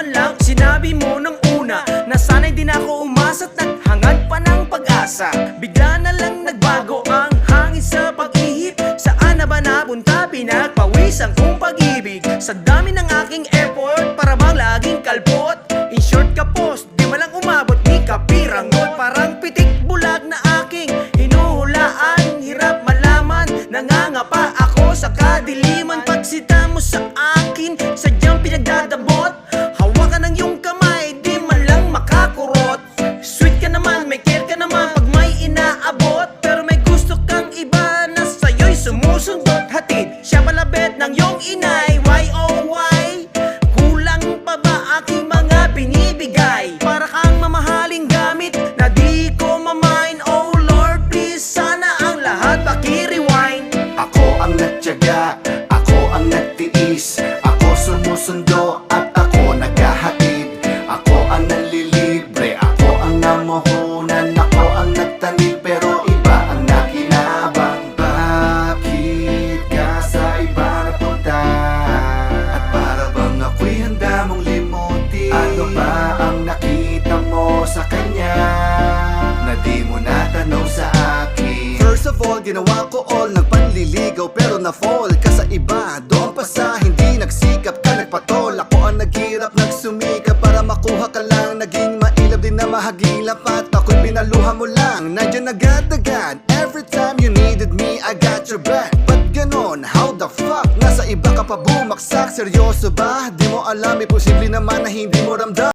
man lang sinabi mo ng una na sana'y di na ako umasa't naghangad pa ng pag-asa. Bigla na lang nagbago ang hangin sa pag-ihip. Saan na ba napunta? Pinagpawisan kong pag-ibig. Sa dami ng aking effort, para bang laging kalpot. In short ka post, di man lang umabot, di ka pirangot. Parang pitik bulag na aking hinuhulaan. Hirap malaman, nangangapa ako sa kadiliman. Pagsita mo sa akin, sadyang pinagdadabot. Hawakan ng iyong kamay, di man lang makakurot. Sweet ka naman, may care ka naman pag may inaabot. Pero may gusto kang iba na sa'yo'y sumusundot. Hatid, siya palabet ng iyong inay. Why oh why? Kulang pa ba aking mga binibigay? Para kang mamahaling gamit na di ko mamain. Oh Lord, please, sana ang lahat paki-rewind. Ako ang nagtiyaga, ako ang nagtiis, ako sumusundo at ako naghahatid. Ako ang nanlilibre, ako ang namuhunan, ako ang nagtanim, pero iba ang nakinabang. Bakit ka sa iba napunta? At para bang ako'y handa mong limutin? Ano ba ang nakita mo sa kanya na di mo natanong sa akin? First of all, ginawa ko all ng panliligaw, pero na-fall ka sa iba. Doon pa sa hindi nagsikap ka nagpatol. Ako ang naghirap, nagsumikap para makuha ka lang. Naging mailap din na mahagilap at ako'y pinaluha mo lang. Nandiyan agad-agad, every time you needed me, I got your back. Ba't ganon? How the fuck? Nasa iba ka pa bumaksak, seryoso ba? Di mo alam, posible naman na hindi mo ramdam.